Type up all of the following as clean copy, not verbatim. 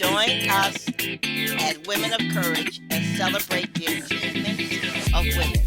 Join us at Women of Courage and celebrate the achievements of women.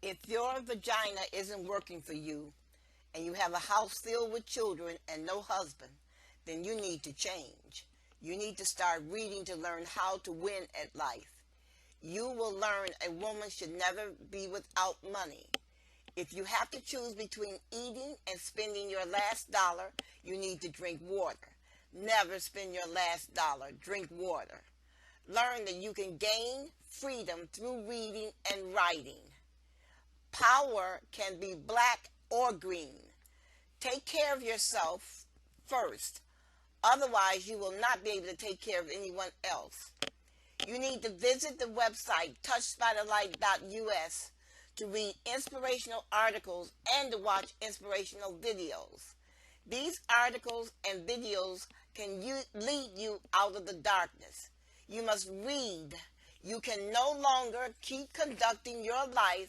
If your vagina isn't working for you and you have a house filled with children and no husband, then you need to change. You need to start reading to learn how to win at life. You will learn a woman should never be without money. If you have to choose between eating and spending your last dollar, you need to drink water. Never spend your last dollar. Drink water. Learn that you can gain freedom through reading and writing. Power can be black or green. Take care of yourself first. Otherwise, you will not be able to take care of anyone else. You need to visit the website touchedbythelight.us to read inspirational articles and to watch inspirational videos. These articles and videos can lead you out of the darkness. You must read. You can no longer keep conducting your life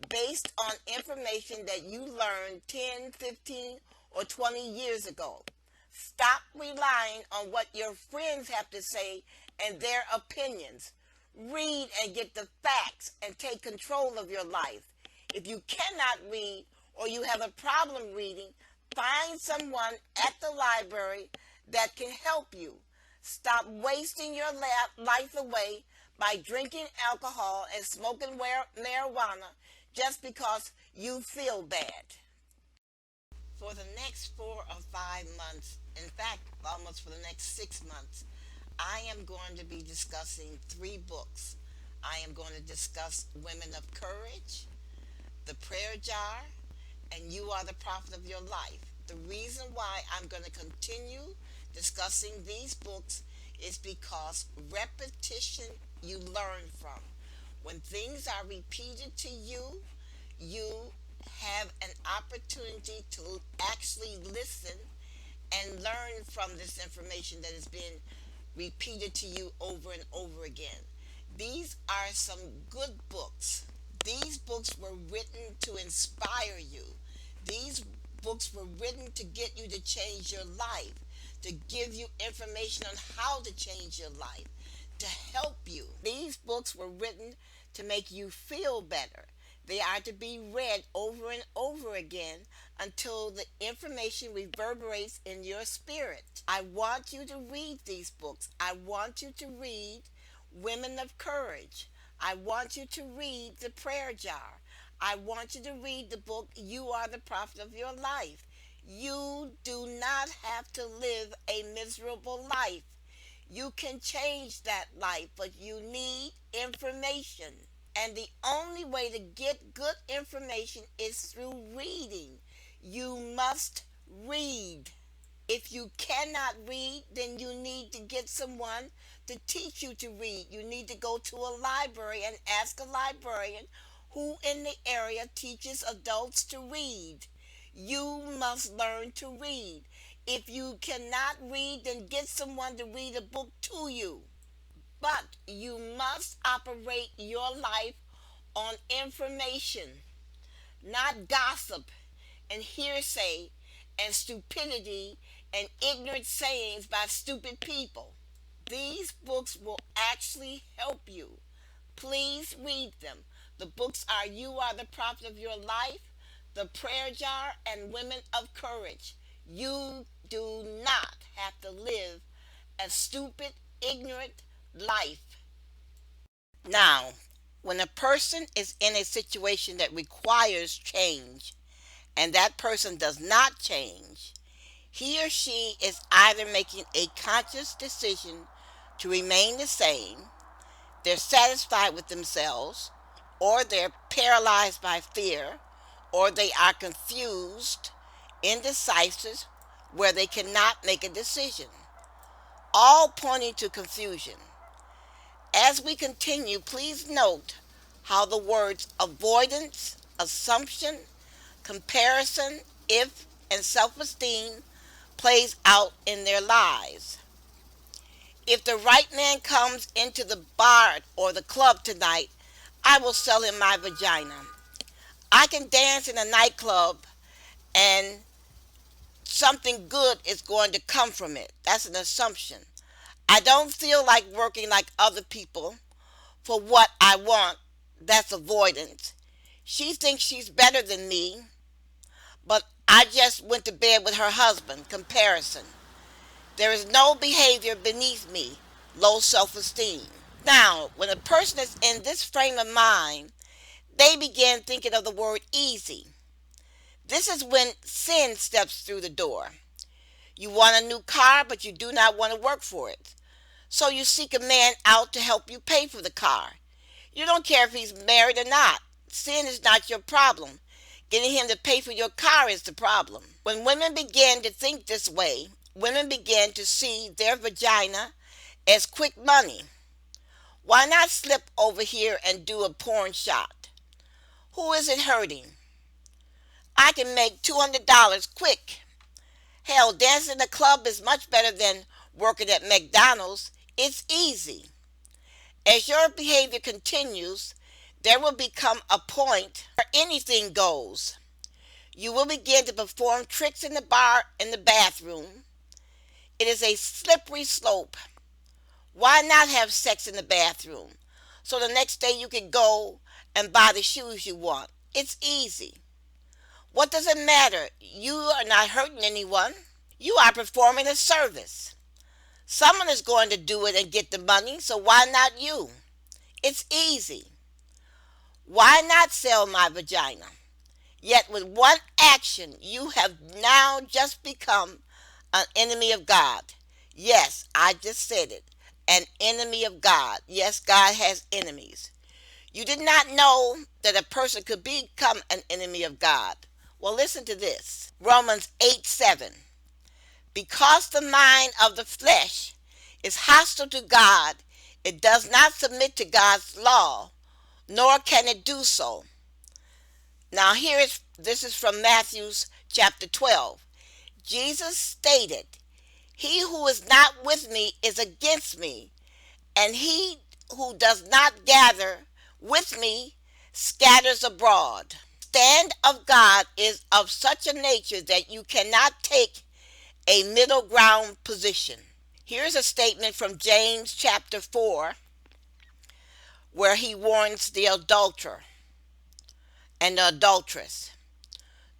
based on information that you learned 10, 15, or 20 years ago. Stop relying on what your friends have to say and their opinions. Read and get the facts and take control of your life. If you cannot read or you have a problem reading, find someone at the library that can help you. Stop wasting your life away by drinking alcohol and smoking marijuana just because you feel bad. For the next 4 or 5 months, in fact, almost for the next 6 months, I am going to be discussing 3 books. I am going to discuss Women of Courage, The Prayer Jar, and You Are the Prophet of Your Life. The reason why I'm going to continue discussing these books is because repetition you learn from. When things are repeated to you, you have an opportunity to actually listen and learn from this information that has been repeated to you over and over again. These are some good books. These books were written to inspire you. These books were written to get you to change your life, to give you information on how to change your life, to help you. These books were written to make you feel better. They are to be read over and over again until the information reverberates in your spirit. I want you to read these books. I want you to read Women of Courage. I want you to read The Prayer Jar. I want you to read the book You Are the Prophet of Your Life. You do not have to live a miserable life. You can change that life, but you need information. And the only way to get good information is through reading. You must read. If you cannot read, then you need to get someone to teach you to read. You need to go to a library and ask a librarian who in the area teaches adults to read. You must learn to read. If you cannot read, then get someone to read a book to you. But you must operate your life on information, not gossip and hearsay and stupidity and ignorant sayings by stupid people. These books will actually help you. Please read them. The books are You Are the Prophet of Your Life, The Prayer Jar, and Women of Courage. You do not have to live a stupid, ignorant life. Now, when a person is in a situation that requires change and that person does not change, he or she is either making a conscious decision to remain the same, they're satisfied with themselves, or they're paralyzed by fear, or they are confused indecisive, where they cannot make a decision, all pointing to confusion. As we continue, please note how the words avoidance, assumption, comparison, if, and self-esteem plays out in their lives. If the right man comes into the bar or the club tonight, I will sell him my vagina. I can dance in a nightclub and something good is going to come from it. That's an assumption. I don't feel like working like other people for what I want. That's avoidance. She thinks she's better than me, but I just went to bed with her husband. Comparison. There is no behavior beneath me. Low self-esteem. Now, when a person is in this frame of mind, they begin thinking of the word easy. This is when sin steps through the door. You want a new car, but you do not want to work for it. So you seek a man out to help you pay for the car. You don't care if he's married or not. Sin is not your problem. Getting him to pay for your car is the problem. When women begin to think this way, women begin to see their vagina as quick money. Why not slip over here and do a porn shot? Who is it hurting? I can make $200 quick. Hell, dancing in a club is much better than working at McDonald's. It's easy. As your behavior continues, there will become a point where anything goes. You will begin to perform tricks in the bar, in the bathroom. It is a slippery slope. Why not have sex in the bathroom? So the next day you can go and buy the shoes you want. It's easy. What does it matter? You are not hurting anyone. You are performing a service. Someone is going to do it and get the money, so why not you? It's easy. Why not sell my vagina? Yet with one action, you have now just become an enemy of God. Yes, I just said it. An enemy of God. Yes, God has enemies. You did not know that a person could become an enemy of God. Well, listen to this. Romans 8:7. Because the mind of the flesh is hostile to God, it does not submit to God's law, nor can it do so. Now this is from Matthew chapter 12. Jesus stated, "He who is not with me is against me, and he who does not gather with me scatters abroad." The stand of God is of such a nature that you cannot take a middle ground position. Here's a statement from James chapter 4, where he warns the adulterer and the adulteress.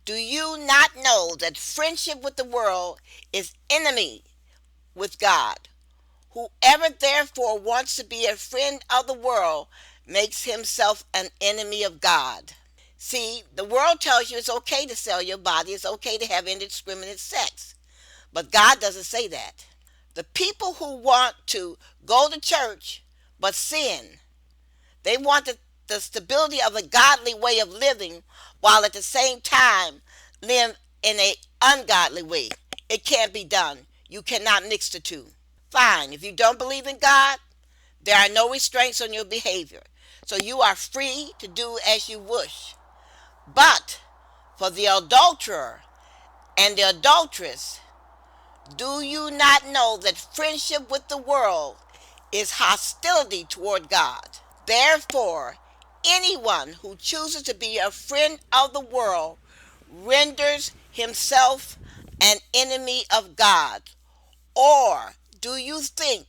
Do you not know that friendship with the world is enemy with God? Whoever therefore wants to be a friend of the world makes himself an enemy of God. See, the world tells you it's okay to sell your body, it's okay to have indiscriminate sex. But God doesn't say that. The people who want to go to church but sin, they want the stability of a godly way of living while at the same time live in an ungodly way. It can't be done. You cannot mix the two. Fine, if you don't believe in God, there are no restraints on your behavior. So you are free to do as you wish. But for the adulterer and the adulteress, do you not know that friendship with the world is hostility toward God? Therefore, anyone who chooses to be a friend of the world renders himself an enemy of God. Or do you think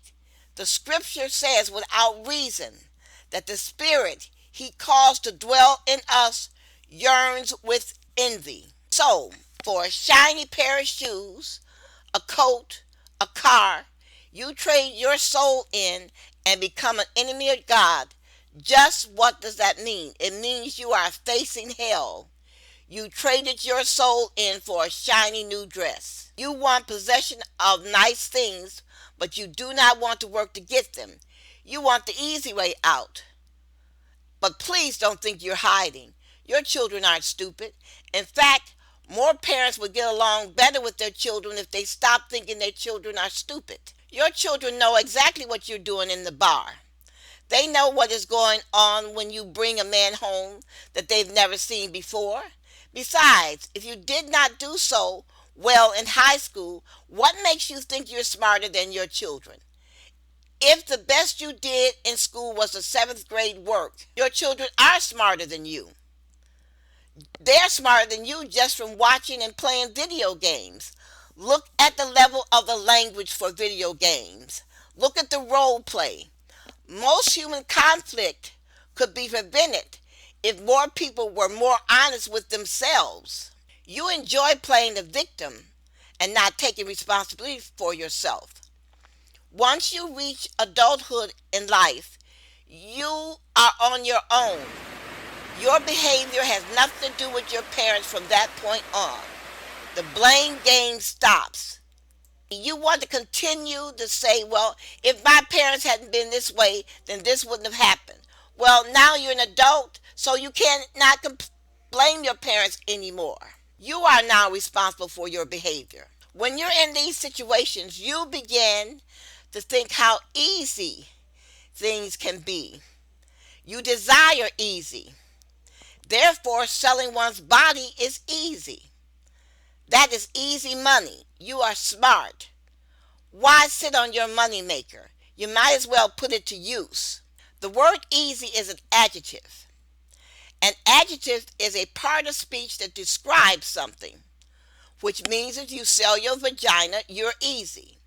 the scripture says without reason that the spirit he caused to dwell in us yearns with envy? So, for a shiny pair of shoes, a coat, a car, you trade your soul in and become an enemy of God. Just what does that mean? It means you are facing hell. You traded your soul in for a shiny new dress. You want possession of nice things, but you do not want to work to get them. You want the easy way out. But please don't think you're hiding. Your children aren't stupid. In fact, More parents would get along better with their children if they stopped thinking their children are stupid. Your children know exactly what you're doing in the bar. They know what is going on when you bring a man home that they've never seen before. Besides, if you did not do so well in high school, what makes you think you're smarter than your children? If the best you did in school was the seventh grade work, your children are smarter than you. They're smarter than you just from watching and playing video games. Look at the level of the language for video games. Look at the role play. Most human conflict could be prevented if more people were more honest with themselves. You enjoy playing the victim and not taking responsibility for yourself. Once you reach adulthood in life, you are on your own. Your behavior has nothing to do with your parents from that point on. The blame game stops. You want to continue to say, well, if my parents hadn't been this way, then this wouldn't have happened. Well, now you're an adult, so you cannot blame your parents anymore. You are now responsible for your behavior. When you're in these situations, you begin to think how easy things can be. You desire easy. Therefore, selling one's body is easy. That is easy money. You are smart. Why sit on your money maker? You might as well put it to use. The word easy is an adjective. An adjective is a part of speech that describes something, which means if you sell your vagina, you're easy.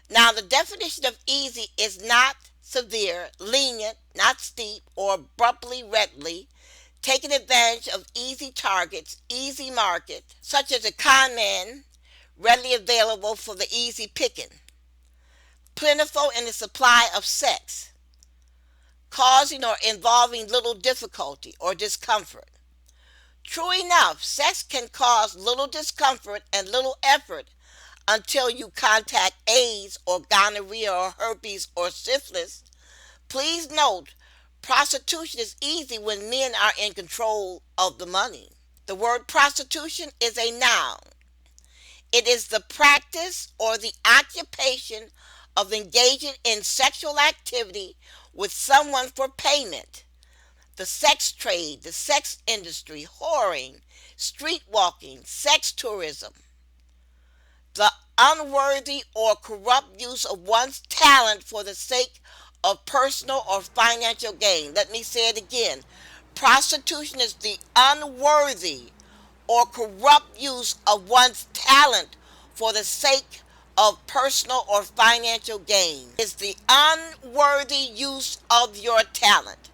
Now, the definition of easy is not severe, lenient, not steep, or abruptly readily, taking advantage of easy targets, easy market, such as a con man, readily available for the easy picking, plentiful in the supply of sex, causing or involving little difficulty or discomfort. True enough, sex can cause little discomfort and little effort until you contact AIDS or gonorrhea or herpes or syphilis. Please note, prostitution is easy when men are in control of the money. The word prostitution is a noun. It is the practice or the occupation of engaging in sexual activity with someone for payment. The sex trade, the sex industry, whoring, street walking, sex tourism. The unworthy or corrupt use of one's talent for the sake of personal or financial gain. Let me say it again. Prostitution is the unworthy or corrupt use of one's talent for the sake of personal or financial gain. It's the unworthy use of your talent.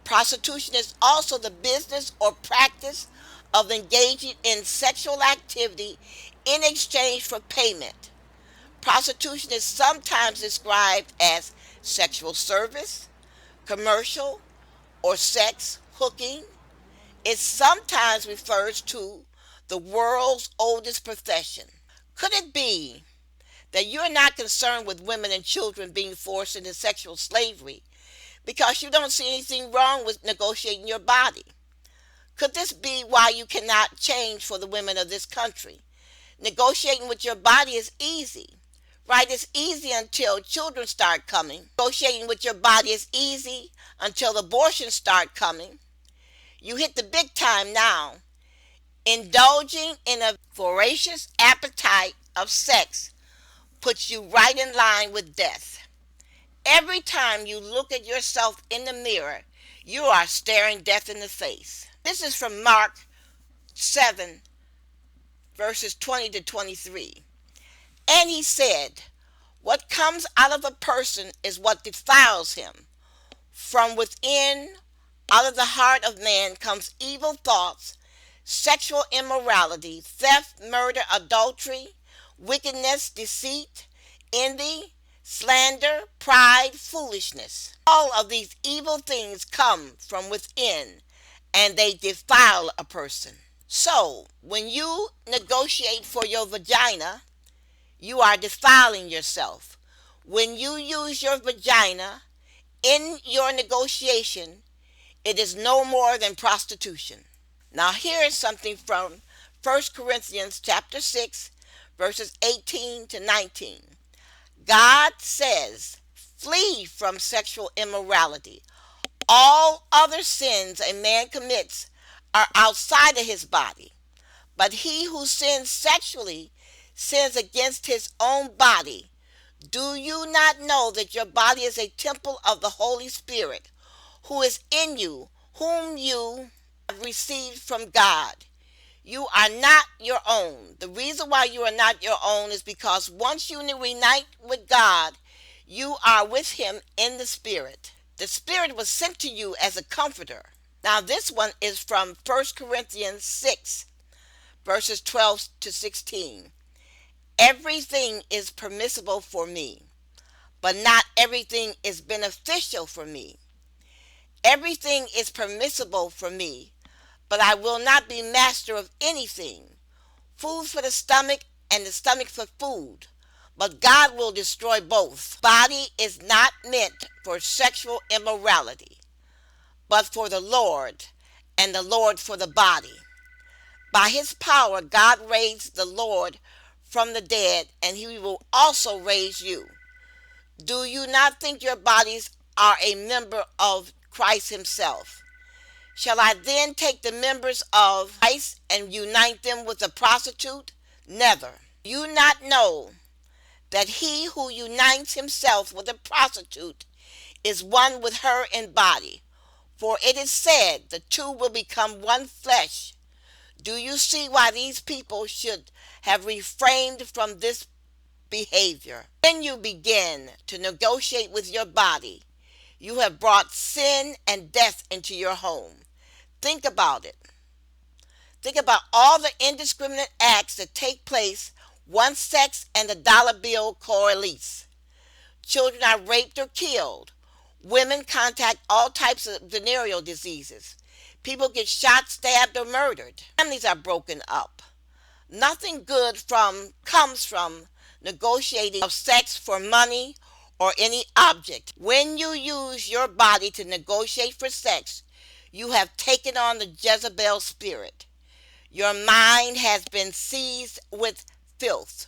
Prostitution is also the business or practice of engaging in sexual activity in exchange for payment. Prostitution is sometimes described as sexual service, commercial, or sex hooking. It sometimes refers to the world's oldest profession. Could it be that you're not concerned with women and children being forced into sexual slavery because you don't see anything wrong with negotiating your body? Could this be why you cannot change for the women of this country? Negotiating with your body is easy, right? It's easy until children start coming. Negotiating with your body is easy until abortions start coming. You hit the big time now. Indulging in a voracious appetite of sex puts you right in line with death. Every time you look at yourself in the mirror, you are staring death in the face. This is from Mark 7, verses 20 to 23. And he said, what comes out of a person is what defiles him. From within, out of the heart of man comes evil thoughts, sexual immorality, theft, murder, adultery, wickedness, deceit, envy, slander, pride, foolishness. All of these evil things come from within, and they defile a person. So, when you negotiate for your vagina, you are defiling yourself. When you use your vagina in your negotiation, it is no more than prostitution. Now, here is something from First Corinthians chapter 6, verses 18 to 19. God says, flee from sexual immorality. All other sins a man commits are outside of his body, but he who sins sexually sins against his own body. Do you not know that your body is a temple of the Holy Spirit, who is in you, whom you have received from God? You are not your own. The reason why you are not your own is because once you unite with God, you are with him in the Spirit. The Spirit was sent to you as a comforter. Now this one is from First Corinthians 6, verses 12 to 16. Everything is permissible for me, but not everything is beneficial for me. Everything is permissible for me, but I will not be master of anything. Food for the stomach and the stomach for food, but God will destroy both. Body is not meant for sexual immorality, but for the Lord, and the Lord for the body. By his power, God raised the Lord from the dead, and he will also raise you. Do you not think your bodies are a member of Christ himself? Shall I then take the members of Christ and unite them with a prostitute? Never. Do you not know that he who unites himself with a prostitute is one with her in body? For it is said, the two will become one flesh. Do you see why these people should have refrained from this behavior? When you begin to negotiate with your body, you have brought sin and death into your home. Think about it. Think about all the indiscriminate acts that take place once sex and the dollar bill coalesce. Children are raped or killed. Women contact all types of venereal diseases. People get shot, stabbed, or murdered. Families are broken up. Nothing good comes from negotiating of sex for money or any object. When you use your body to negotiate for sex, you have taken on the Jezebel spirit. Your mind has been seized with filth.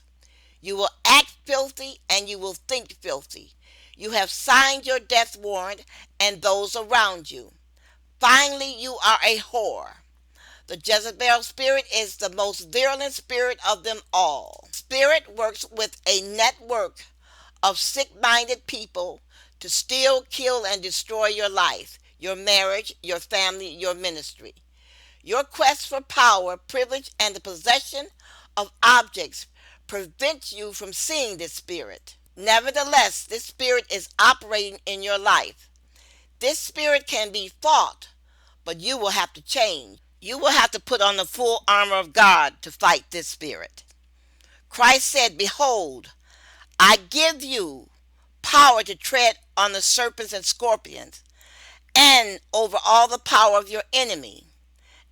You will act filthy and you will think filthy. You have signed your death warrant and those around you. Finally, you are a whore. The Jezebel spirit is the most virulent spirit of them all. Spirit works with a network of sick-minded people to steal, kill, and destroy your life, your marriage, your family, your ministry. Your quest for power, privilege, and the possession of objects prevents you from seeing this spirit. Nevertheless, this spirit is operating in your life. This spirit can be fought, but you will have to change. You will have to put on the full armor of God to fight this spirit. Christ said, behold, I give you power to tread on the serpents and scorpions, and over all the power of your enemy,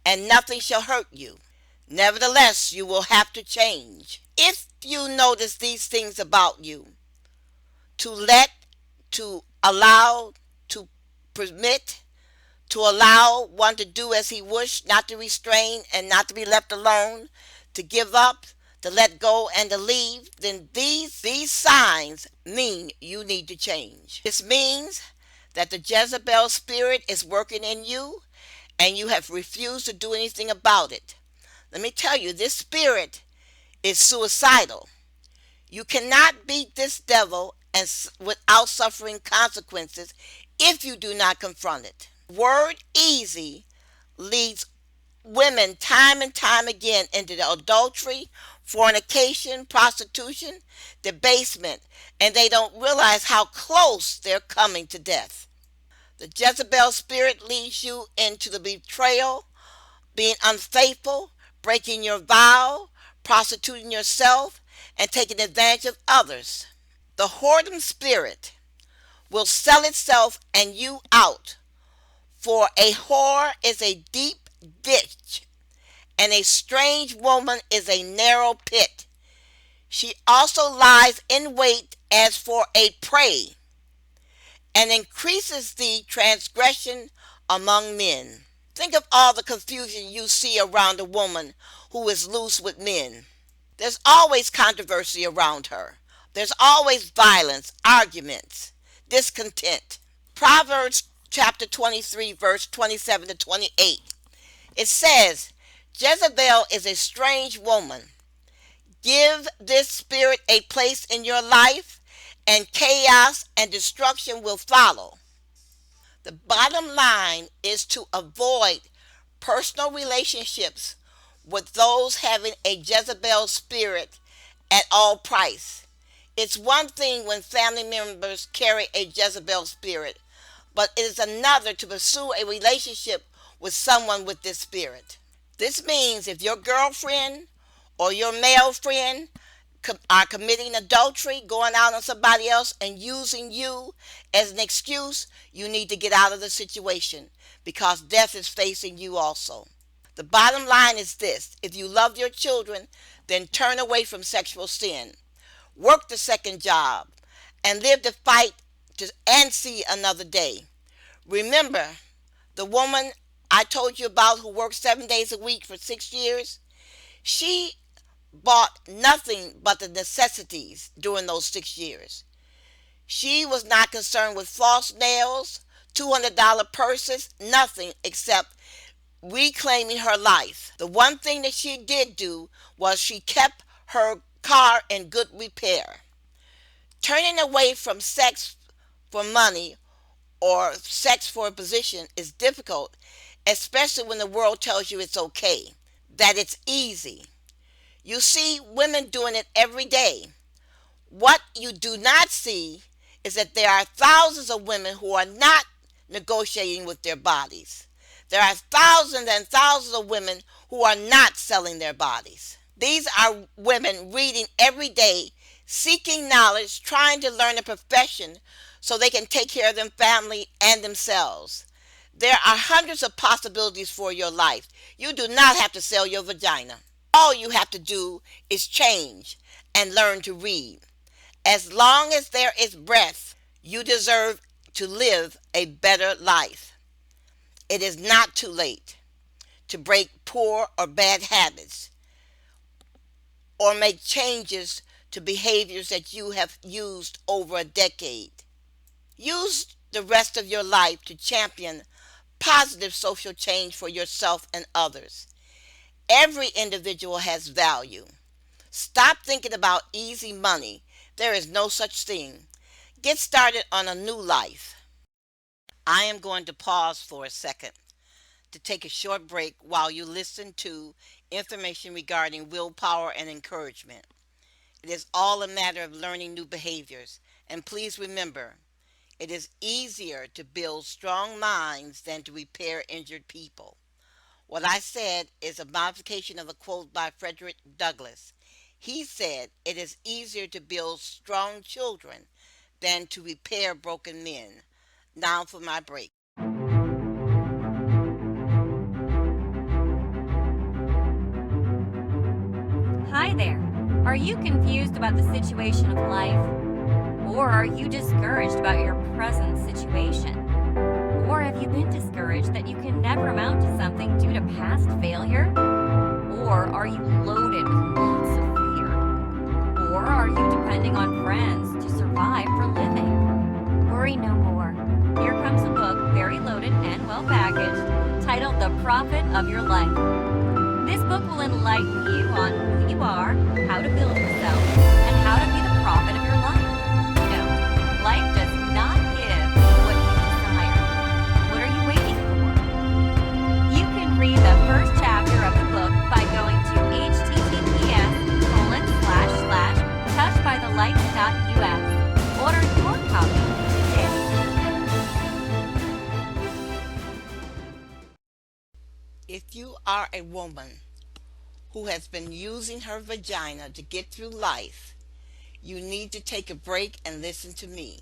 and nothing shall hurt you. Nevertheless, you will have to change. If you notice these things about you, to allow, to permit, to allow one to do as he wished, not to restrain and not to be left alone, to give up, to let go and to leave, then these signs mean you need to change. This means that the Jezebel spirit is working in you and you have refused to do anything about it. Let me tell you, this spirit is suicidal. You cannot beat this devil without suffering consequences if you do not confront it. Word easy leads women time and time again into the adultery, fornication, prostitution, debasement, and they don't realize how close they're coming to death. The Jezebel spirit leads you into the betrayal, being unfaithful, breaking your vow, prostituting yourself, and taking advantage of others. The whoredom spirit will sell itself and you out, for a whore is a deep ditch, and a strange woman is a narrow pit. She also lies in wait as for a prey, and increases the transgression among men. Think of all the confusion you see around a woman who is loose with men. There's always controversy around her. There's always violence, arguments, discontent. Proverbs chapter 23, verse 27 to 28. It says, Jezebel is a strange woman. Give this spirit a place in your life, and chaos and destruction will follow. The bottom line is to avoid personal relationships with those having a Jezebel spirit at all price. It's one thing when family members carry a Jezebel spirit, but it is another to pursue a relationship with someone with this spirit. This means if your girlfriend or your male friend are committing adultery, going out on somebody else and using you as an excuse, you need to get out of the situation because death is facing you also. The bottom line is this: if you love your children, then turn away from sexual sin. Work the second job and live to fight and see another day. Remember, the woman I told you about who worked 7 days a week for 6 years, she bought nothing but the necessities during those 6 years. She was not concerned with false nails, $200 purses, nothing except reclaiming her life. The one thing that she did do was she kept her car in good repair. Turning away from sex for money or sex for a position is difficult, especially when the world tells you it's okay, that it's easy. You see women doing it every day. What you do not see is that there are thousands of women who are not negotiating with their bodies. There are thousands and thousands of women who are not selling their bodies. These are women reading every day, seeking knowledge, trying to learn a profession so they can take care of their family and themselves. There are hundreds of possibilities for your life. You do not have to sell your vagina. All you have to do is change and learn to read. As long as there is breath, you deserve to live a better life. It is not too late to break poor or bad habits or make changes to behaviors that you have used over a decade. Use the rest of your life to champion positive social change for yourself and others. Every individual has value. Stop thinking about easy money. There is no such thing. Get started on a new life. I am going to pause for a second to take a short break while you listen to information regarding willpower and encouragement. It is all a matter of learning new behaviors. And please remember, it is easier to build strong minds than to repair injured people. What I said is a modification of a quote by Frederick Douglass. He said, it is easier to build strong children than to repair broken men. Now for my break. Hi there. Are you confused about the situation of life? Or are you discouraged about your present situation? Or have you been discouraged that you can never amount to something due to past failure? Or are you loaded with lots of fear? Or are you depending on friends to survive for living? Worry no more. Here comes a book very loaded and well packaged, titled The Prophet of Your Life. This book will enlighten you on who you are, how to build yourself, and how to be the prophet of your life. No, life does not give what you desire. What are you waiting for? You can read the first chapter of the book by going to https://touchedbythelight.us. Order your copy today. If you are a woman who has been using her vagina to get through life, you need to take a break and listen to me.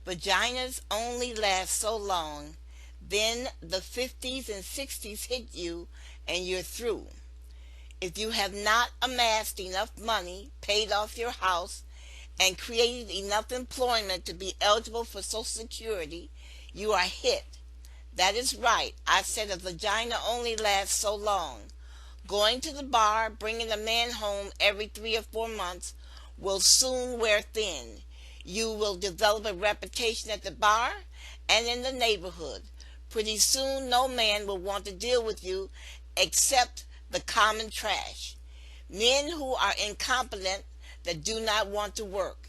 Vaginas only last so long, then the 50s and 60s hit you and you're through. If you have not amassed enough money, paid off your house, and created enough employment to be eligible for Social Security, you are hit. That is right. I said a vagina only lasts so long. Going to the bar, bringing a man home every 3 or 4 months will soon wear thin. You will develop a reputation at the bar and in the neighborhood. Pretty soon, no man will want to deal with you except the common trash. Men who are incompetent that do not want to work.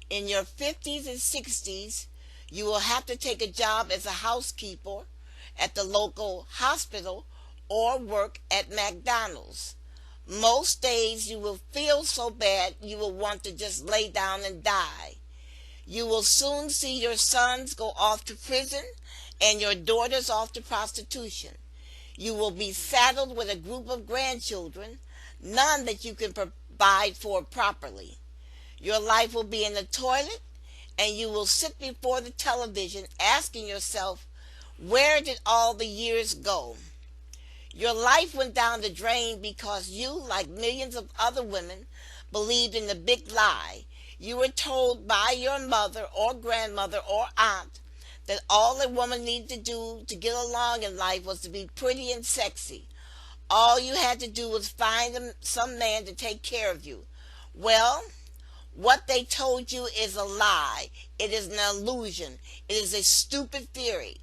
In your 50s and 60s, you will have to take a job as a housekeeper at the local hospital or work at McDonald's. Most days you will feel so bad you will want to just lay down and die. You will soon see your sons go off to prison and your daughters off to prostitution. You will be saddled with a group of grandchildren, none that you can provide for properly. Your life will be in the toilet, and you will sit before the television asking yourself, where did all the years go? Your life went down the drain because you, like millions of other women, believed in the big lie. You were told by your mother or grandmother or aunt that all a woman needed to do to get along in life was to be pretty and sexy. All you had to do was find some man to take care of you. Well, what they told you is a lie. It is an illusion. It is a stupid theory.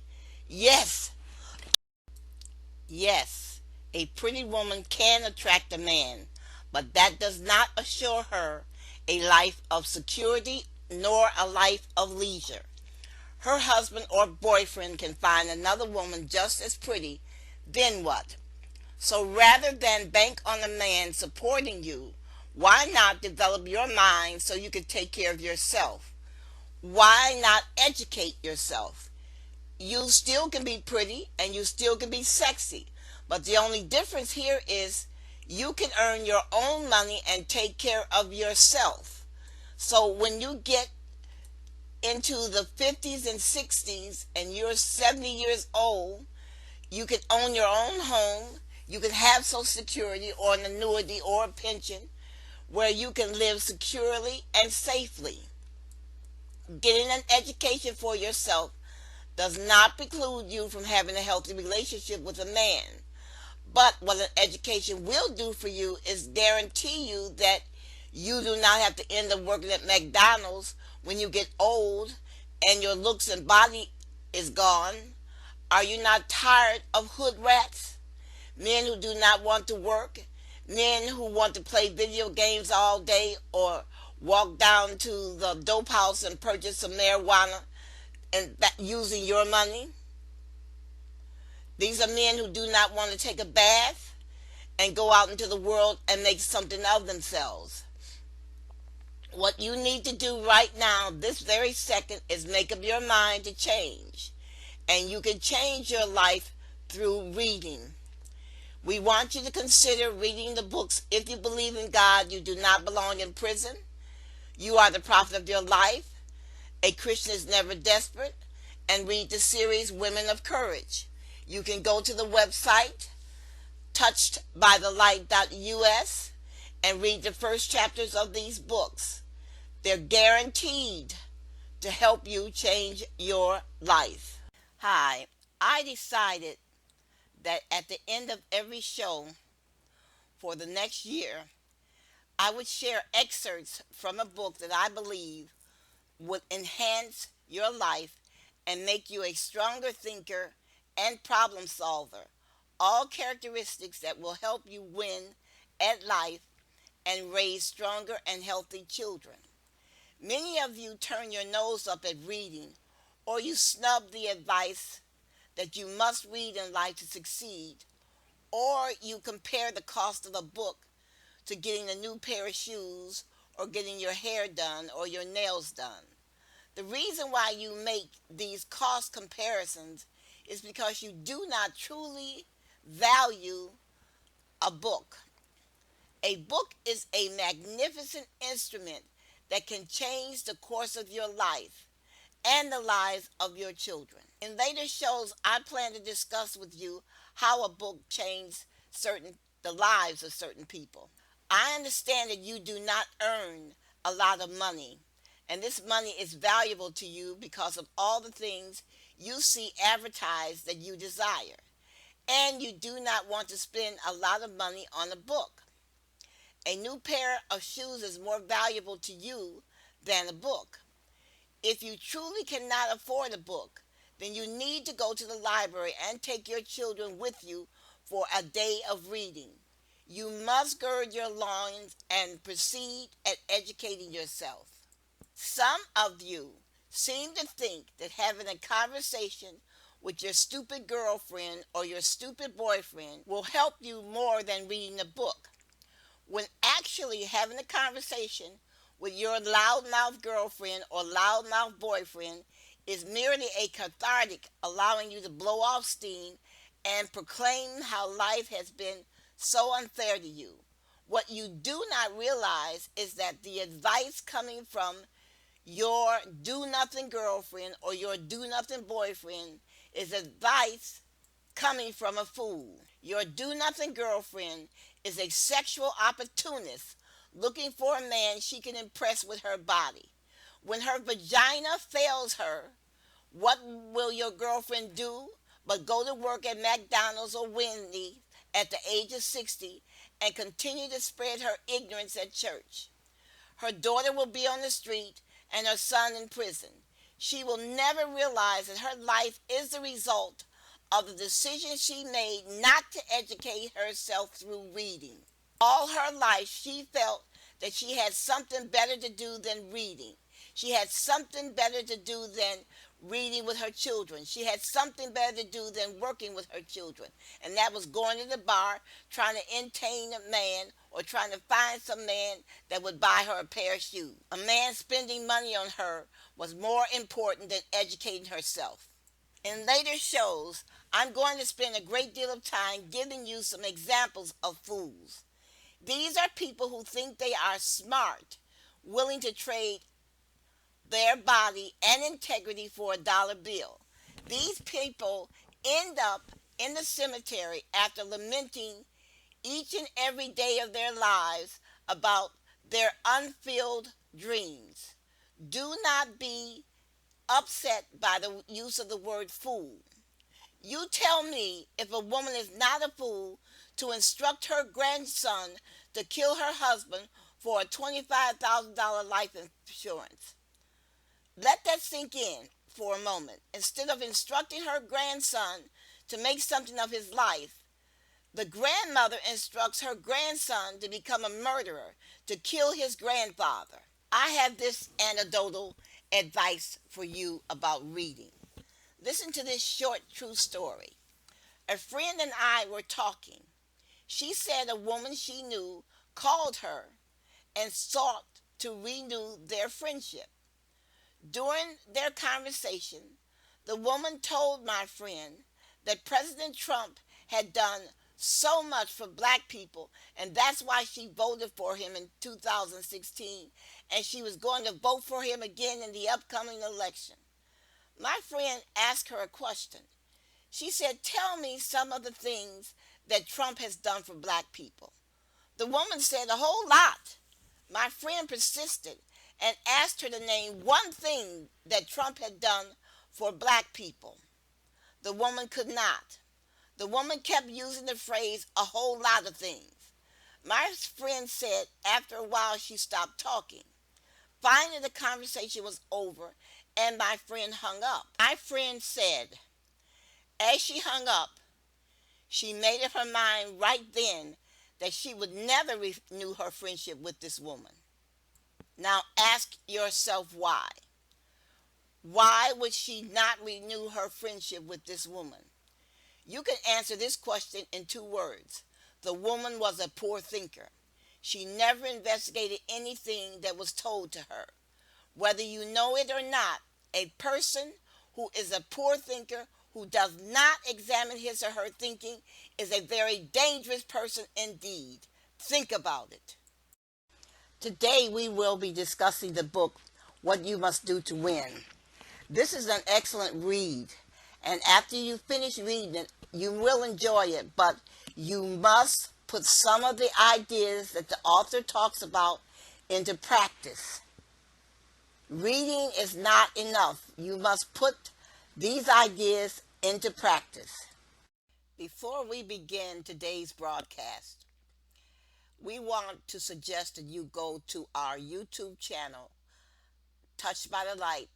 Yes, yes, a pretty woman can attract a man, but that does not assure her a life of security nor a life of leisure. Her husband or boyfriend can find another woman just as pretty, then what? So rather than bank on a man supporting you, why not develop your mind so you can take care of yourself? Why not educate yourself? You still can be pretty and you still can be sexy, but the only difference here is you can earn your own money and take care of yourself. So when you get into the 50s and 60s and you're 70 years old, you can own your own home, you can have Social Security or an annuity or a pension where you can live securely and safely. Getting an education for yourself does not preclude you from having a healthy relationship with a man. But what an education will do for you is guarantee you that you do not have to end up working at McDonald's when you get old and your looks and body is gone. Are you not tired of hood rats? Men who do not want to work, men who want to play video games all day or walk down to the dope house and purchase some marijuana and using your money. These are men who do not want to take a bath and go out into the world and make something of themselves. What you need to do right now, this very second, is make up your mind to change. And you can change your life through reading. We want you to consider reading the books If You Believe in God, You Do Not Belong in Prison, You Are the Prophet of Your Life, A Christian is Never Desperate, and read the series Women of Courage. You can go to the website touchedbythelight.us and read the first chapters of these books. They're guaranteed to help you change your life. Hi, I decided that at the end of every show for the next year, I would share excerpts from a book that I believe would enhance your life and make you a stronger thinker and problem solver. All characteristics that will help you win at life and raise stronger and healthy children. Many of you turn your nose up at reading, or you snub the advice that you must read in life to succeed, or you compare the cost of a book to getting a new pair of shoes or getting your hair done or your nails done. The reason why you make these cost comparisons is because you do not truly value a book. A book is a magnificent instrument that can change the course of your life and the lives of your children. In later shows, I plan to discuss with you how a book changed the lives of certain people. I understand that you do not earn a lot of money, and this money is valuable to you because of all the things you see advertised that you desire, and you do not want to spend a lot of money on a book. A new pair of shoes is more valuable to you than a book. If you truly cannot afford a book, then you need to go to the library and take your children with you for a day of reading. You must gird your loins and proceed at educating yourself. Some of you seem to think that having a conversation with your stupid girlfriend or your stupid boyfriend will help you more than reading a book, when actually having a conversation with your loudmouth girlfriend or loudmouth boyfriend is merely a cathartic, allowing you to blow off steam and proclaim how life has been so unfair to you. What you do not realize is that the advice coming from your do-nothing girlfriend or your do-nothing boyfriend is advice coming from a fool. Your do-nothing girlfriend is a sexual opportunist looking for a man she can impress with her body. When her vagina fails her, what will your girlfriend do but go to work at McDonald's or Wendy's at the age of 60 and continue to spread her ignorance at church? Her daughter will be on the street and her son in prison. She will never realize that her life is the result of the decision she made not to educate herself through reading. All her life she felt that she had something better to do than reading. She had something better to do than reading with her children. She had something better to do than working with her children. And that was going to the bar, trying to entertain a man or trying to find some man that would buy her a pair of shoes. A man spending money on her was more important than educating herself. In later shows, I'm going to spend a great deal of time giving you some examples of fools. These are people who think they are smart, willing to trade their body and integrity for a dollar bill. These people end up in the cemetery after lamenting each and every day of their lives about their unfulfilled dreams. Do not be upset by the use of the word fool. You tell me if a woman is not a fool to instruct her grandson to kill her husband for a $25,000 life insurance. Let that sink in for a moment. Instead of instructing her grandson to make something of his life, the grandmother instructs her grandson to become a murderer, to kill his grandfather. I have this anecdotal advice for you about reading. Listen to this short true story. A friend and I were talking. She said a woman she knew called her and sought to renew their friendship. During their conversation, the woman told my friend that President Trump had done so much for black people, and that's why she voted for him in 2016, and she was going to vote for him again in the upcoming election. My friend asked her a question. She said, "Tell me some of the things that Trump has done for black people." The woman said, "A whole lot." My friend persisted and asked her to name one thing that Trump had done for black people. The woman could not. The woman kept using the phrase, "a whole lot of things." My friend said after a while she stopped talking. Finally, the conversation was over and my friend hung up. My friend said, as she hung up, she made up her mind right then that she would never renew her friendship with this woman. Now ask yourself why. Why would she not renew her friendship with this woman? You can answer this question in 2 words. The woman was a poor thinker. She never investigated anything that was told to her. Whether you know it or not, a person who is a poor thinker, who does not examine his or her thinking, is a very dangerous person indeed. Think about it. Today we will be discussing the book, What You Must Do to Win. This is an excellent read, and after you finish reading it, you will enjoy it, but you must put some of the ideas that the author talks about into practice. Reading is not enough. You must put these ideas into practice. Before we begin today's broadcast, we want to suggest that you go to our YouTube channel, Touched by the Light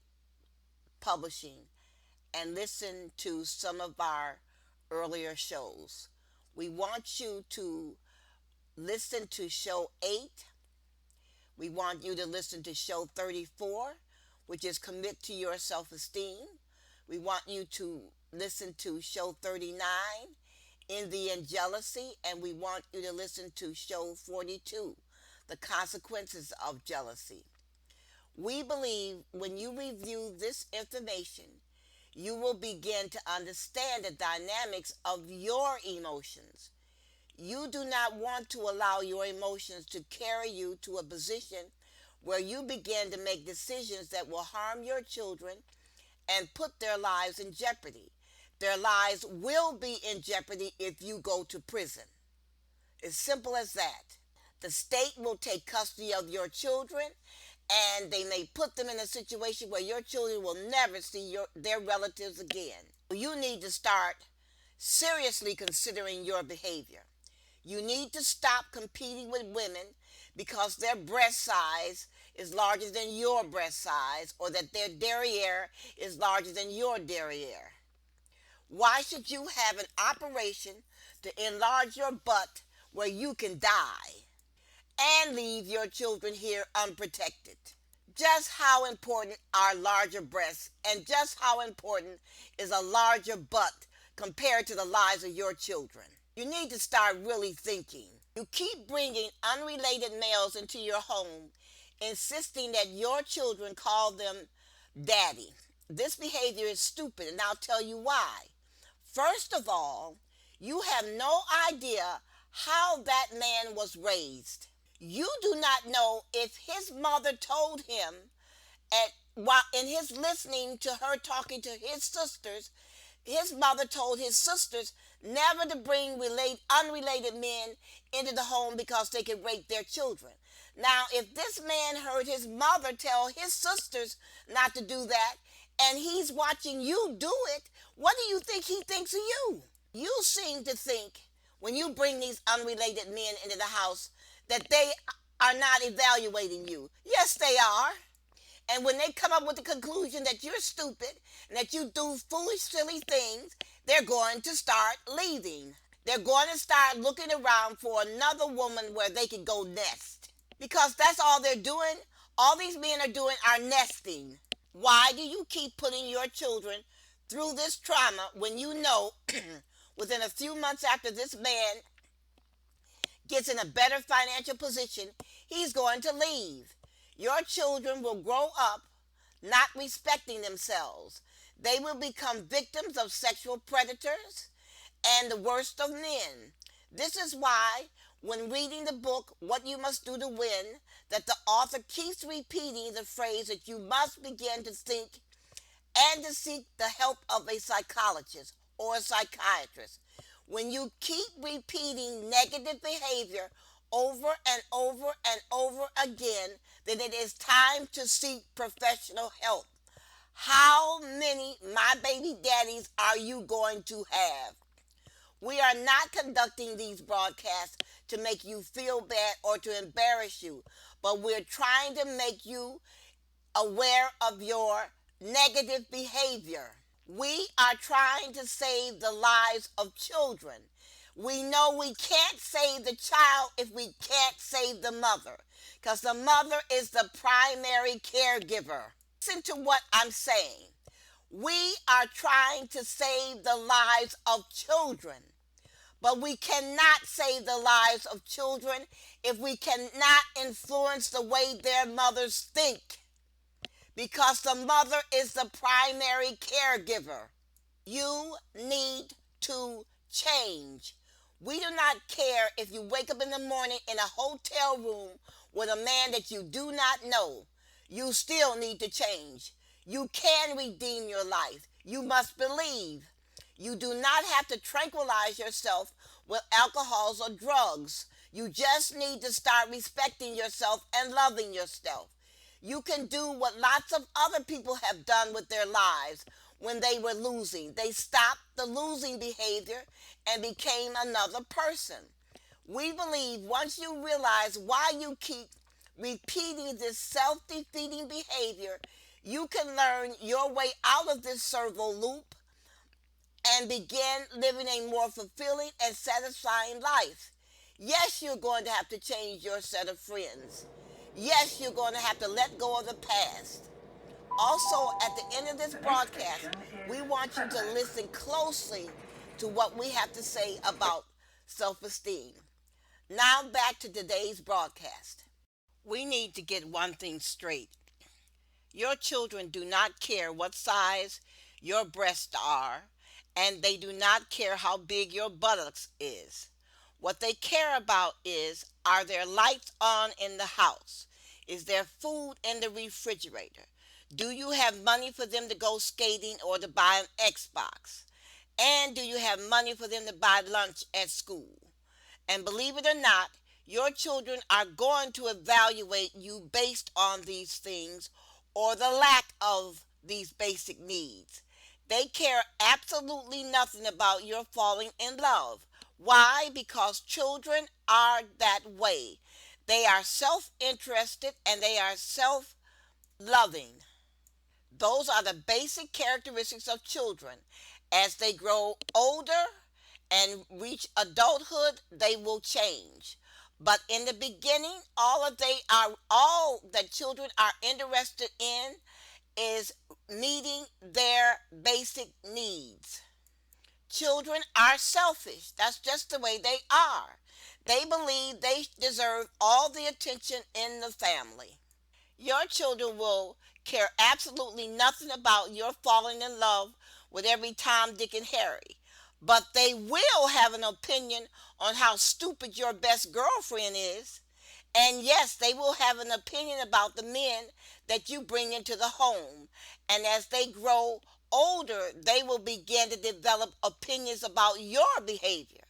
Publishing, and listen to some of our earlier shows. We want you to listen to show 8. We want you to listen to show 34, which is Commit to Your Self-Esteem. We want you to listen to show 39, Envy and Jealousy, and we want you to listen to show 42, The Consequences of Jealousy. We believe when you review this information, you will begin to understand the dynamics of your emotions. You do not want to allow your emotions to carry you to a position where you begin to make decisions that will harm your children and put their lives in jeopardy. Their lives will be in jeopardy if you go to prison. As simple as that. The state will take custody of your children, and they may put them in a situation where your children will never see their relatives again. You need to start seriously considering your behavior. You need to stop competing with women because their breast size is larger than your breast size, or that their derriere is larger than your derriere. Why should you have an operation to enlarge your butt where you can die and leave your children here unprotected? Just how important are larger breasts, and just how important is a larger butt compared to the lives of your children? You need to start really thinking. You keep bringing unrelated males into your home, insisting that your children call them daddy. This behavior is stupid, and I'll tell you why. First of all, you have no idea how that man was raised. You do not know if his mother told him, while in his listening to her talking to his sisters, his mother told his sisters never to bring unrelated men into the home because they could rape their children. Now, if this man heard his mother tell his sisters not to do that, and he's watching you do it, what do you think he thinks of you? You seem to think, when you bring these unrelated men into the house, that they are not evaluating you. Yes, they are. And when they come up with the conclusion that you're stupid and that you do foolish, silly things, they're going to start leaving. They're going to start looking around for another woman where they can go nest. Because that's all they're doing. All these men are doing are nesting. Why do you keep putting your children through this trauma when you know within a few months after this man gets in a better financial position, he's going to leave? Your children will grow up not respecting themselves. They will become victims of sexual predators and the worst of men. This is why, when reading the book, What You Must Do to Win, that the author keeps repeating the phrase that you must begin to think and to seek the help of a psychologist or a psychiatrist. When you keep repeating negative behavior over and over and over again, then it is time to seek professional help. How many my baby daddies are you going to have? We are not conducting these broadcasts to make you feel bad or to embarrass you, but we're trying to make you aware of your negative behavior. We are trying to save the lives of children. We know we can't save the child if we can't save the mother, because the mother is the primary caregiver. Listen to what I'm saying. We are trying to save the lives of children, but we cannot save the lives of children if we cannot influence the way their mothers think, because the mother is the primary caregiver. You need to change. We do not care if you wake up in the morning in a hotel room with a man that you do not know. You still need to change. You can redeem your life. You must believe. You do not have to tranquilize yourself with alcohols or drugs. You just need to start respecting yourself and loving yourself. You can do what lots of other people have done with their lives. when they were losing. They stopped the losing behavior and became another person. We believe once you realize why you keep repeating this self-defeating behavior, you can learn your way out of this servo loop and begin living a more fulfilling and satisfying life. Yes, you're going to have to change your set of friends. Yes, you're going to have to let go of the past. Also, at the end of this broadcast, we want you to listen closely to what we have to say about self-esteem. Now back to today's broadcast. We need to get one thing straight. Your children do not care what size your breasts are, and they do not care how big your buttocks is. What they care about is, are there lights on in the house? Is there food in the refrigerator? Do you have money for them to go skating or to buy an Xbox? And do you have money for them to buy lunch at school? And believe it or not, your children are going to evaluate you based on these things or the lack of these basic needs. They care absolutely nothing about your falling in love. Why? Because children are that way. They are self-interested and they are self-loving. Those are the basic characteristics of children. As they grow older and reach adulthood, they will change. But in the beginning, all that children are interested in is meeting their basic needs. Children are selfish. That's just the way they are. They believe they deserve all the attention in the family. Your children will care absolutely nothing about your falling in love with every Tom, Dick, and Harry. But they will have an opinion on how stupid your best girlfriend is. And yes, they will have an opinion about the men that you bring into the home. And as they grow older, they will begin to develop opinions about your behavior.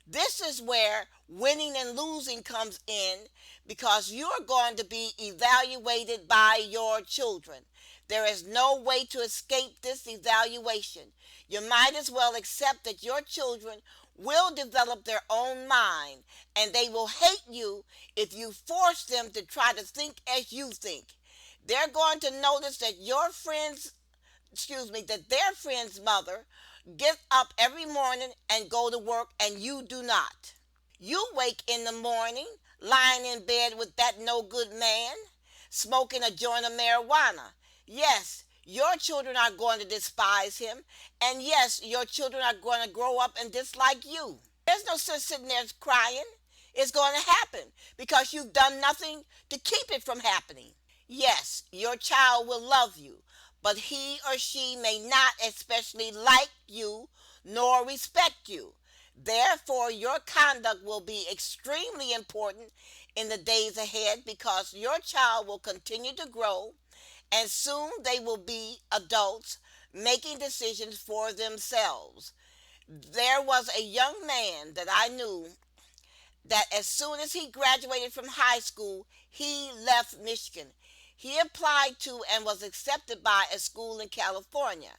This is where winning and losing comes in, because you're going to be evaluated by your children. There is no way to escape this evaluation. You might as well accept that your children will develop their own mind, and they will hate you if you force them to try to think as you think. They're going to notice that that their friend's mother gets up every morning and go to work and you do not. You wake in the morning lying in bed with that no good man, smoking a joint of marijuana. Yes, your children are going to despise him, and yes, your children are going to grow up and dislike you. There's no sense sitting there crying. It's going to happen because you've done nothing to keep it from happening. Yes, your child will love you, but he or she may not especially like you nor respect you. Therefore, your conduct will be extremely important in the days ahead, because your child will continue to grow, and soon they will be adults making decisions for themselves. There was a young man that I knew that as soon as he graduated from high school, he left Michigan. He applied to and was accepted by a school in California.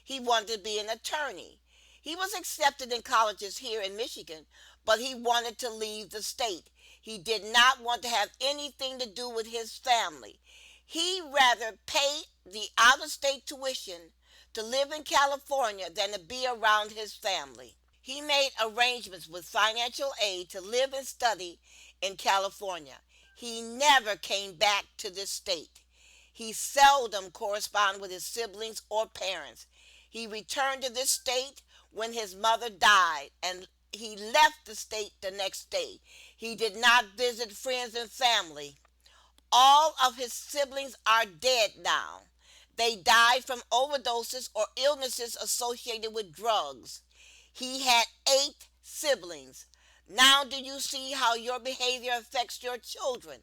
He wanted to be an attorney. He was accepted in colleges here in Michigan, but he wanted to leave the state. He did not want to have anything to do with his family. He rather pay the out-of-state tuition to live in California than to be around his family. He made arrangements with financial aid to live and study in California. He never came back to this state. He seldom corresponded with his siblings or parents. He returned to this state when his mother died, and he left the state the next day. He did not visit friends and family. All of his siblings are dead now. They died from overdoses or illnesses associated with drugs. He had 8 siblings. Now do you see how your behavior affects your children?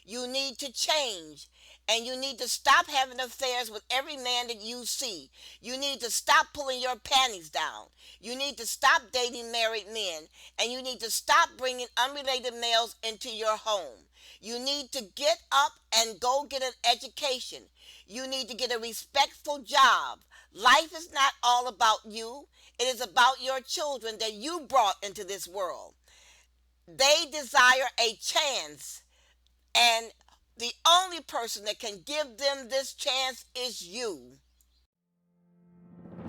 You need to change, and you need to stop having affairs with every man that you see. You need to stop pulling your panties down. You need to stop dating married men, and you need to stop bringing unrelated males into your home. You need to get up and go get an education. You need to get a respectful job. Life is not all about you. It is about your children that you brought into this world. They desire a chance, and the only person that can give them this chance is you.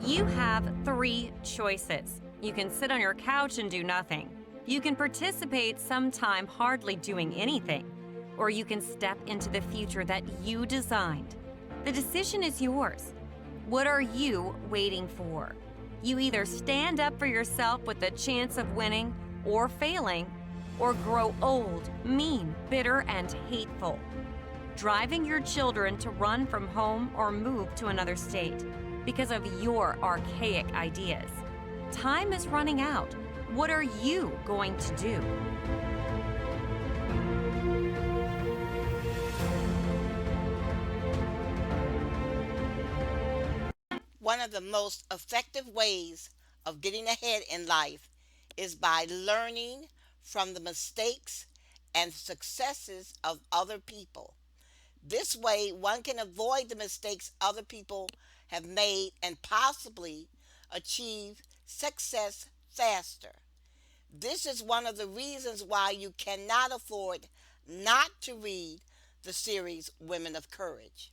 You have 3 choices. You can sit on your couch and do nothing. You can participate sometime hardly doing anything. Or you can step into the future that you designed. The decision is yours. What are you waiting for? You either stand up for yourself with the chance of winning or failing, or grow old, mean, bitter, and hateful, driving your children to run from home or move to another state because of your archaic ideas. Time is running out. What are you going to do? One of the most effective ways of getting ahead in life is by learning from the mistakes and successes of other people. This way, one can avoid the mistakes other people have made and possibly achieve success faster. This is one of the reasons why you cannot afford not to read the series Women of Courage.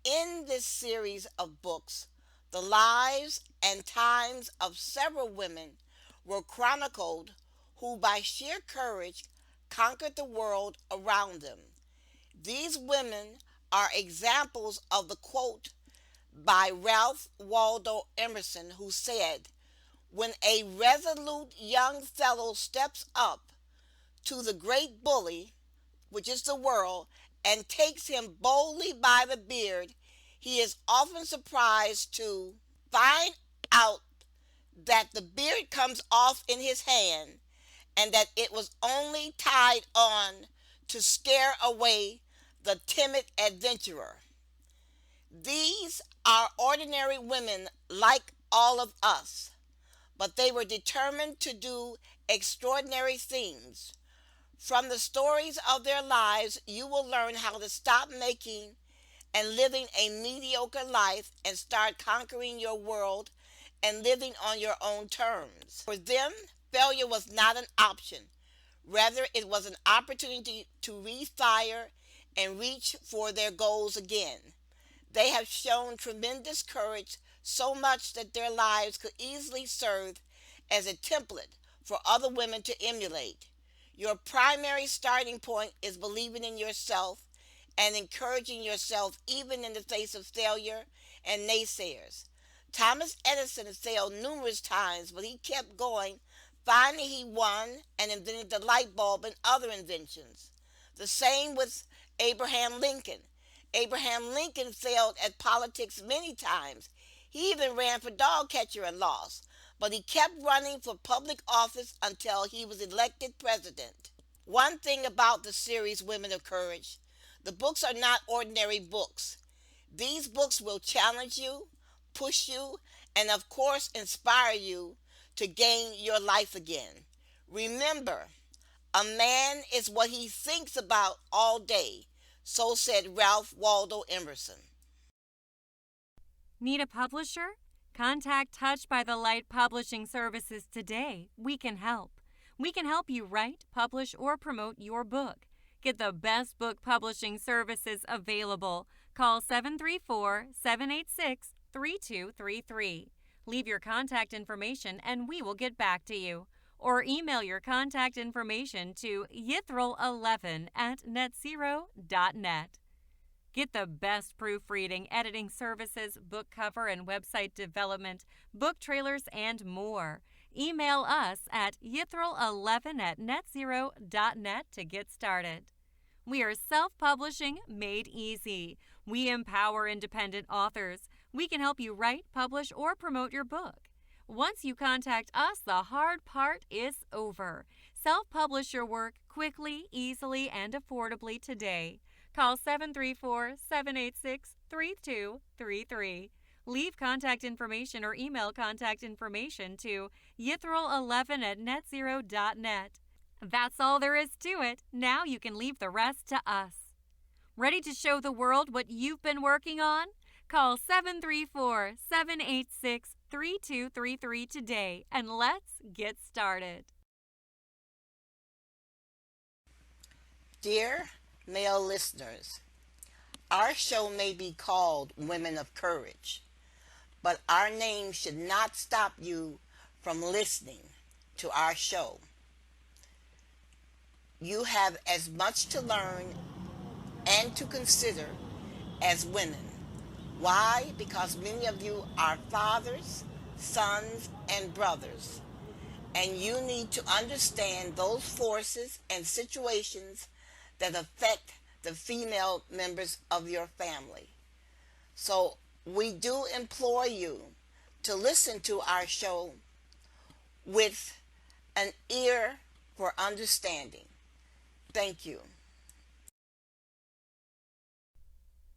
In this series of books, the lives and times of several women were chronicled who by sheer courage conquered the world around them. These women are examples of the quote by Ralph Waldo Emerson, who said, "When a resolute young fellow steps up to the great bully, which is the world, and takes him boldly by the beard, he is often surprised to find out that the beard comes off in his hand and that it was only tied on to scare away the timid adventurer." These are ordinary women like all of us, but they were determined to do extraordinary things. From the stories of their lives, you will learn how to stop making and living a mediocre life and start conquering your world and living on your own terms. For them, failure was not an option. Rather, it was an opportunity to refire and reach for their goals again. They have shown tremendous courage, so much that their lives could easily serve as a template for other women to emulate. Your primary starting point is believing in yourself and encouraging yourself even in the face of failure and naysayers. Thomas Edison failed numerous times, but he kept going. Finally, he won and invented the light bulb and other inventions. The same with Abraham Lincoln. Abraham Lincoln failed at politics many times. He even ran for dog catcher and lost, but he kept running for public office until he was elected president. One thing about the series Women of Courage, the books are not ordinary books. These books will challenge you, push you, and of course inspire you to gain your life again. Remember, a man is what he thinks about all day. So said Ralph Waldo Emerson. Need a publisher? Contact Touched by the Light Publishing Services today. We can help. We can help you write, publish, or promote your book. Get the best book publishing services available. Call 734-786-3233. Leave your contact information and we will get back to you. Or email your contact information to yithril11@netzero.net. Get the best proofreading, editing services, book cover and website development, book trailers, and more. Email us at yithril11@netzero.net to get started. We are self-publishing made easy. We empower independent authors. We can help you write, publish, or promote your book. Once you contact us, the hard part is over. Self-publish your work quickly, easily, and affordably today. Call 734-786-3233. Leave contact information or email contact information to yithril11@netzero.net. That's all there is to it. Now you can leave the rest to us. Ready to show the world what you've been working on? Call 734-786-3233 today and let's get started. Dear male listeners, our show may be called Women of Courage, but our name should not stop you from listening to our show. You have as much to learn and to consider as women. Why? Because many of you are fathers, sons, and brothers, and you need to understand those forces and situations that affect the female members of your family. So we do implore you to listen to our show with an ear for understanding. Thank you.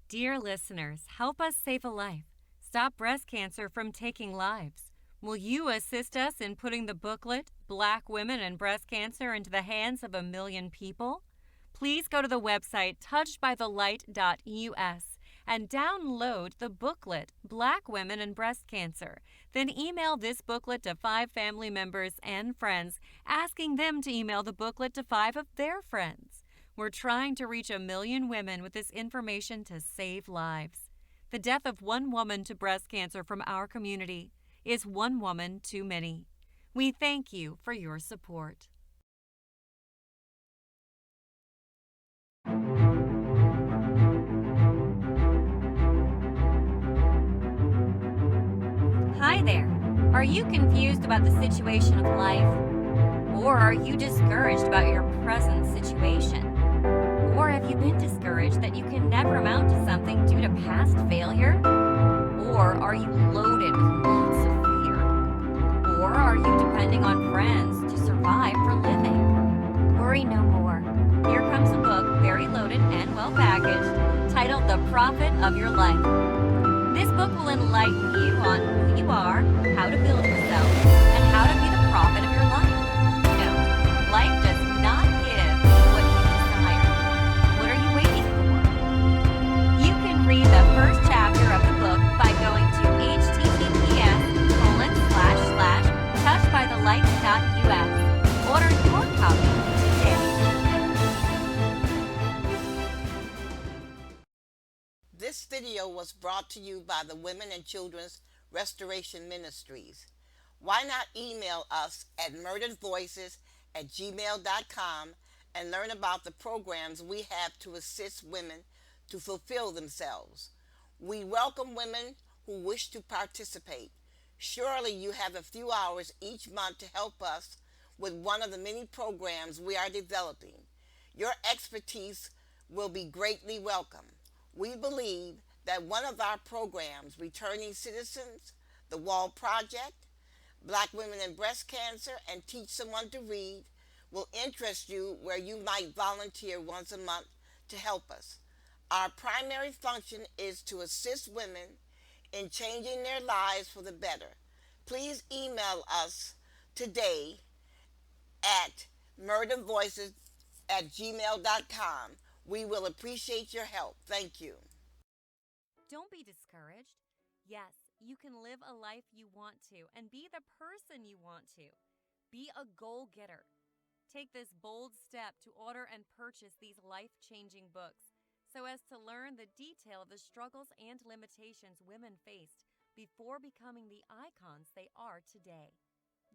Dear listeners, help us save a life. Stop breast cancer from taking lives. Will you assist us in putting the booklet, Black Women and Breast Cancer, into the hands of 1 million people? Please go to the website touchedbythelight.us and download the booklet, Black Women and Breast Cancer. Then email this booklet to 5 family members and friends, asking them to email the booklet to 5 of their friends. We're trying to reach 1 million women with this information to save lives. The death of one woman to breast cancer from our community is one woman too many. We thank you for your support. Hi there. Are you confused about the situation of life? Or are you discouraged about your present situation? Or have you been discouraged that you can never amount to something due to past failure? Or are you loaded with lots of fear? Or are you depending on friends to survive for living? Worry no more. Here comes a book very loaded and well packaged, titled The Prophet of Your Life. This book will enlighten you on who you are, how to build yourself, and how to be the prophet of your life. Note, life does not give what you desire. What are you waiting for? You can read the first chapter of the book by going to https://touchedbythelight.us. Order your copy today. This video was brought to you by the Women and Children's Restoration Ministries. Why not email us at murderedvoices@gmail.com and learn about the programs we have to assist women to fulfill themselves. We welcome women who wish to participate. Surely you have a few hours each month to help us with one of the many programs we are developing. Your expertise will be greatly welcome. We believe that one of our programs, Returning Citizens, The Wall Project, Black Women and Breast Cancer, and Teach Someone to Read, will interest you, where you might volunteer once a month to help us. Our primary function is to assist women in changing their lives for the better. Please email us today at murdervoices@gmail.com. We will appreciate your help. Thank you. Don't be discouraged. Yes, you can live a life you want to and be the person you want to. Be a goal-getter. Take this bold step to order and purchase these life-changing books so as to learn the detail of the struggles and limitations women faced before becoming the icons they are today.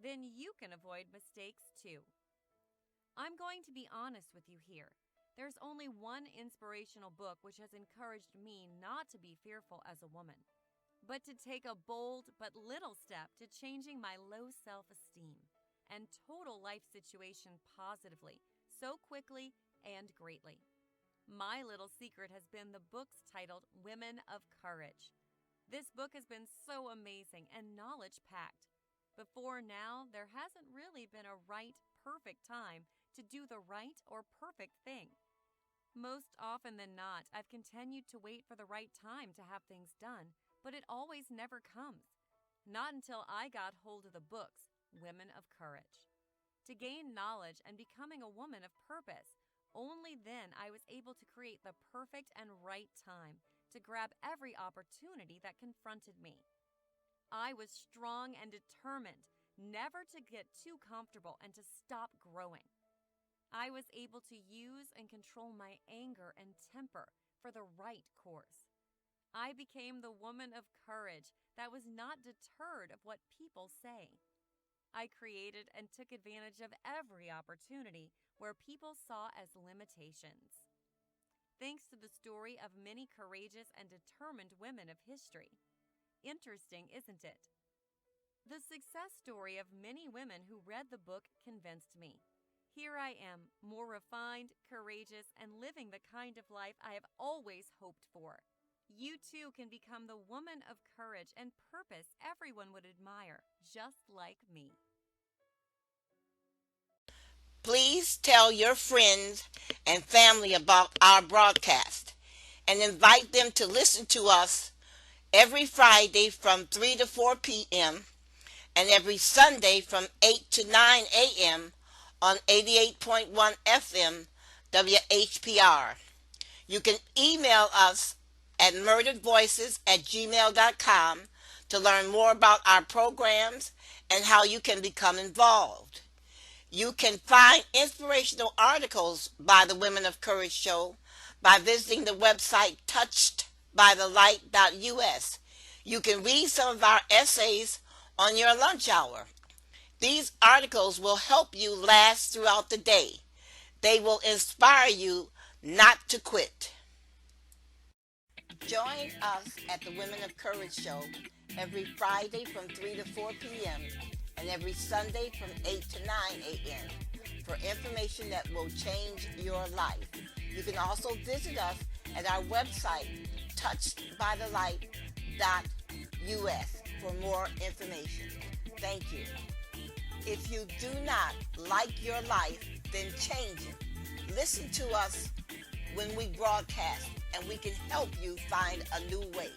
Then you can avoid mistakes too. I'm going to be honest with you here. There's only one inspirational book which has encouraged me not to be fearful as a woman, but to take a bold but little step to changing my low self-esteem and total life situation positively, so quickly and greatly. My little secret has been the book's titled Women of Courage. This book has been so amazing and knowledge-packed. Before now, there hasn't really been a right, perfect time to do the right or perfect thing. Most often than not, I've continued to wait for the right time to have things done, but it always never comes. Not until I got hold of the books, Women of Courage. To gain knowledge and becoming a woman of purpose, only then I was able to create the perfect and right time to grab every opportunity that confronted me. I was strong and determined never to get too comfortable and to stop growing. I was able to use and control my anger and temper for the right course. I became the woman of courage that was not deterred of what people say. I created and took advantage of every opportunity where people saw as limitations. Thanks to the story of many courageous and determined women of history. Interesting, isn't it? The success story of many women who read the book convinced me. Here I am, more refined, courageous, and living the kind of life I have always hoped for. You too can become the woman of courage and purpose everyone would admire, just like me. Please tell your friends and family about our broadcast and invite them to listen to us every Friday from 3 to 4 p.m. and every Sunday from 8 to 9 a.m. on 88.1 FM WHPR. You can email us at murderedvoices@gmail.com to learn more about our programs and how you can become involved. You can find inspirational articles by the Women of Courage Show by visiting the website touchedbythelight.us. You can read some of our essays on your lunch hour. These articles will help you last throughout the day. They will inspire you not to quit. Join us at the Women of Courage Show every Friday from 3 to 4 p.m. and every Sunday from 8 to 9 a.m. for information that will change your life. You can also visit us at our website, touchedbythelight.us, for more information. Thank you. If you do not like your life, then change it. Listen to us when we broadcast, and we can help you find a new way.